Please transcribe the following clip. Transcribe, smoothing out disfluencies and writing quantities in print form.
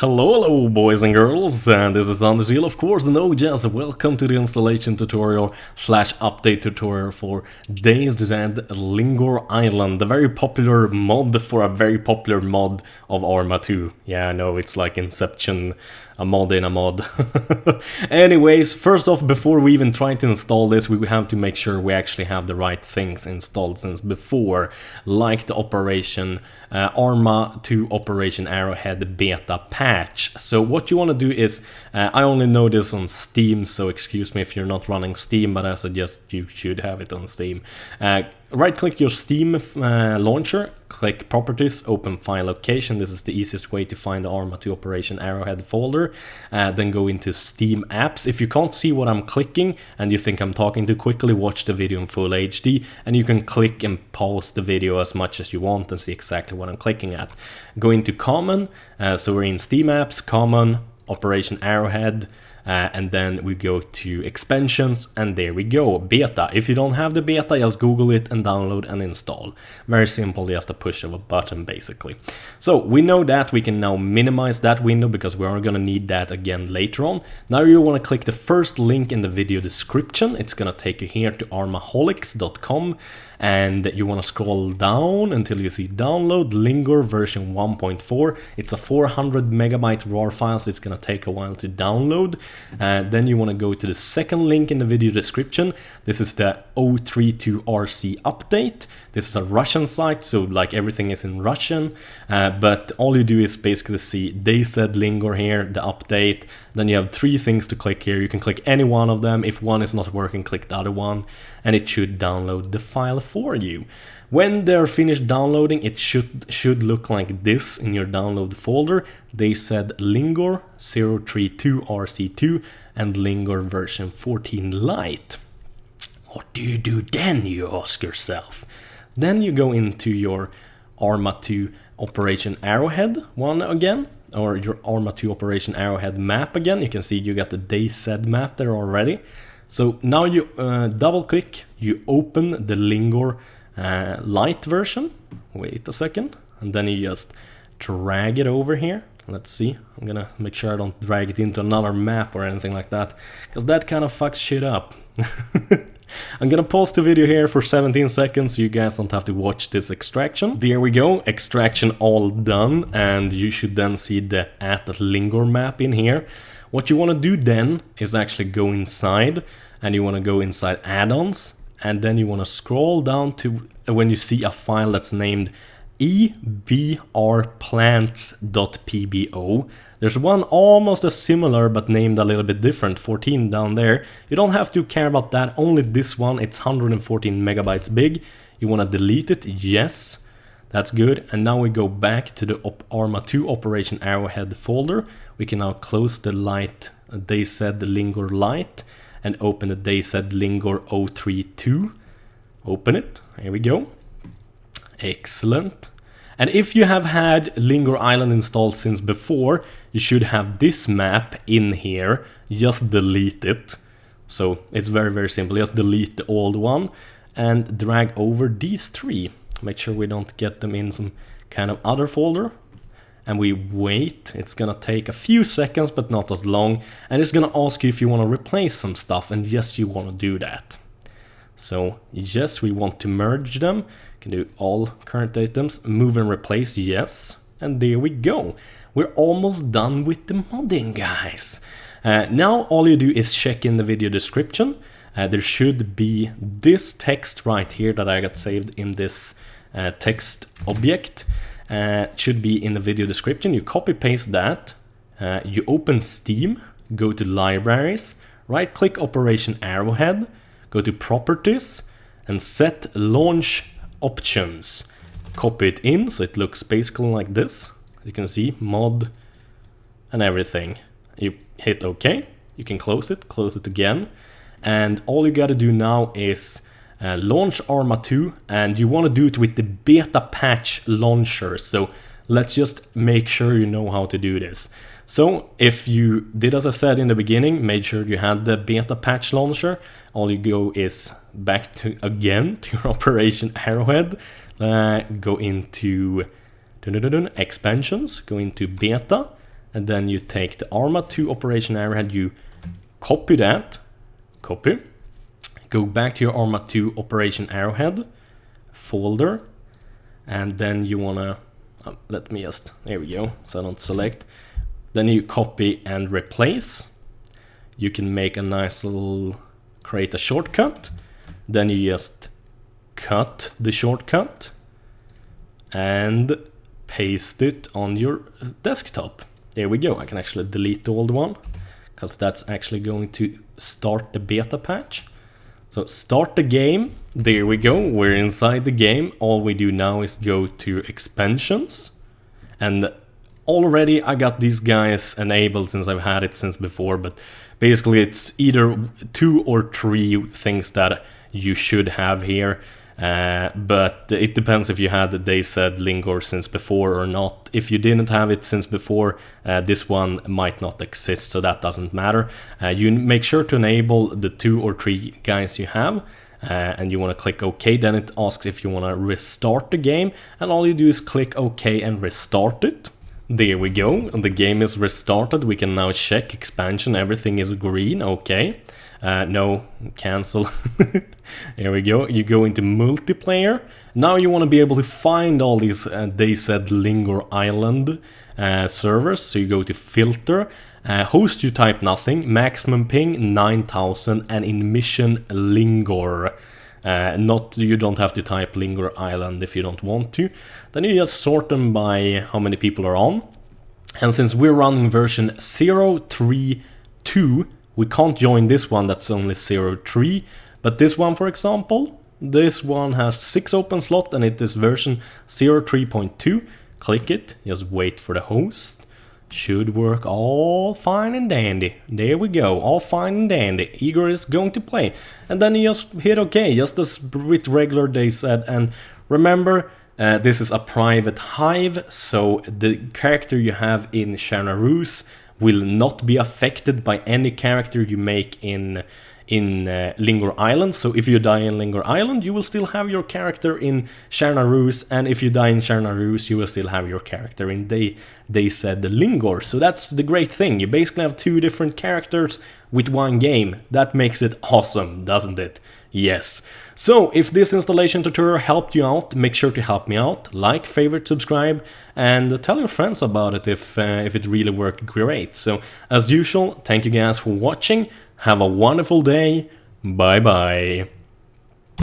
Hello boys and girls, and this is ImAnderZEL, of course, and just welcome to the installation tutorial slash update tutorial for v034 Lingor Island, a very popular mod for a very popular mod of Arma 2. Yeah, I know, it's like Inception, a mod in a mod. Anyways, first off, before we even try to install this, we have to make sure we actually have the right things installed since before, like the Operation Arma 2 Operation Arrowhead beta patch. So what you want to do is, I only know this on Steam, so excuse me if you're not running Steam, but I suggest you should have it on Steam. Right click your Steam launcher, click Properties, open File Location. This is the easiest way to find the Arma 2 Operation Arrowhead folder. Then go into Steam Apps. If you can't see what I'm clicking and you think I'm talking too quickly, watch the video in full HD, and you can click and pause the video as much as you want and see exactly what I'm clicking at. Go into Common, so we're in Steam Apps, Common, Operation Arrowhead, and then we go to expansions, and there we go, beta. If you don't have the beta, just Google it and download and install. Very simple, just a push of a button basically. So we know that we can now minimize that window because we are going to need that again later on. Now you want to click the first link in the video description. It's going to take you here to armaholics.com, and you want to scroll down until you see download Lingor version 1.4. It's a 400 megabyte RAR file, so it's going to take a while to download. Then you want to go to the second link in the video description. This is the v034 update. This is a Russian site, so like everything is in Russian, but all you do is basically see v034 Lingor here, the update. Then you have three things to click here. You can click any one of them. If one is not working, click the other one, and it should download the file for you. When they're finished downloading, it should look like this in your download folder. They said Lingor 032 RC2 and Lingor version 14 Lite. What do you do then, you ask yourself? Then you go into your Arma 2 Operation Arrowhead one again, or your Arma 2 Operation Arrowhead map again. You can see you got the v034 map there already. So now you double click, you open the Lingor Lite version. Wait a second, and then you just drag it over here. Let's see, I'm gonna make sure I don't drag it into another map or anything like that, because that kind of fucks shit up. I'm gonna pause the video here for 17 seconds so you guys don't have to watch this extraction. There we go, extraction all done, and you should then see the @Lingor map in here. What you want to do then is actually go inside, and you want to go inside add-ons, and then you want to scroll down to when you see a file that's named ebrplants.pbo. There's one almost as similar but named a little bit different, 14 down there. You don't have to care about that, only this one. It's 114 megabytes big. You want to delete it? Yes, that's good. And now we go back to the Arma 2 Operation Arrowhead folder. We can now close the Lite, v034 Lingor Lite, and open the v034 Lingor 032. Open it, here we go. Excellent. And if you have had Lingor Island installed since before, you should have this map in here. Just delete it. So it's very simple. Just delete the old one and drag over these three. Make sure we don't get them in some kind of other folder. And we wait. It's gonna take a few seconds, but not as long. And it's gonna ask you if you want to replace some stuff, and yes, you want to do that. So yes, we want to merge them. You can do all current items, move and replace, yes. And there we go. We're almost done with the modding, guys. Now all you do is check in the video description. There should be this text right here that I got saved in this text object. Should be in the video description. You copy paste that, you open Steam, go to libraries, right click Operation Arrowhead, go to properties and set launch options. Copy it in so it looks basically like this. You can see mod and everything. You hit OK, you can close it again, and all you gotta do now is launch Arma 2, and you want to do it with the beta patch launcher. So let's just make sure you know how to do this. So if you did as I said in the beginning, made sure you had the beta patch launcher, all you go is back to again to your Operation Arrowhead, go into expansions, go into beta, and then you take the Arma 2 operation arrowhead, you copy that, copy, go back to your Arma 2 operation arrowhead folder, and then you wanna, let me just, there we go, so I don't select, then you copy and replace. You can make a nice little, create a shortcut, then you just cut the shortcut and paste it on your desktop. There we go. I can actually delete the old one because that's actually going to start the beta patch. So start the game. There we go. We're inside the game. All we do now is go to expansions, and already I got these guys enabled since I've had it since before, but basically it's either 2 or 3 things that you should have here. But it depends if you had the DayZ Lingor since before or not. If you didn't have it since before, this one might not exist, so that doesn't matter. You make sure to enable the 2 or 3 guys you have, and you want to click OK. Then it asks if you want to restart the game, and all you do is click OK and restart it. There we go, and the game is restarted. We can now check expansion, everything is green, okay. No, cancel. Here we go. You go into multiplayer. Now you want to be able to find all these DayZ Lingor Island servers. So you go to filter, host you type nothing, maximum ping 9000, and in mission Lingor. You don't have to type Lingor Island if you don't want to. Then you just sort them by how many people are on. And since we're running version 0.32, we can't join this one that's only 0.3, but this one, for example, this one has 6 open slot and it is version 0.3.2. Click it, just wait for the host. Should work all fine and dandy. There we go, all fine and dandy. Igor is going to play. And then you just hit OK, just as with regular DayZ. And remember, this is a private hive, so the character you have in Charnaroos will not be affected by any character you make in Lingor Island. So if you die in Lingor Island, you will still have your character in Charnaroos, and if you die in Charnaroos, you will still have your character in DayZ Lingor. So that's the great thing. You basically have 2 different characters with one game. That makes it awesome, doesn't it? Yes. So if this installation tutorial helped you out, make sure to help me out. Like, favorite, subscribe, and tell your friends about it if it really worked great. So as usual, thank you guys for watching. Have a wonderful day. Bye bye.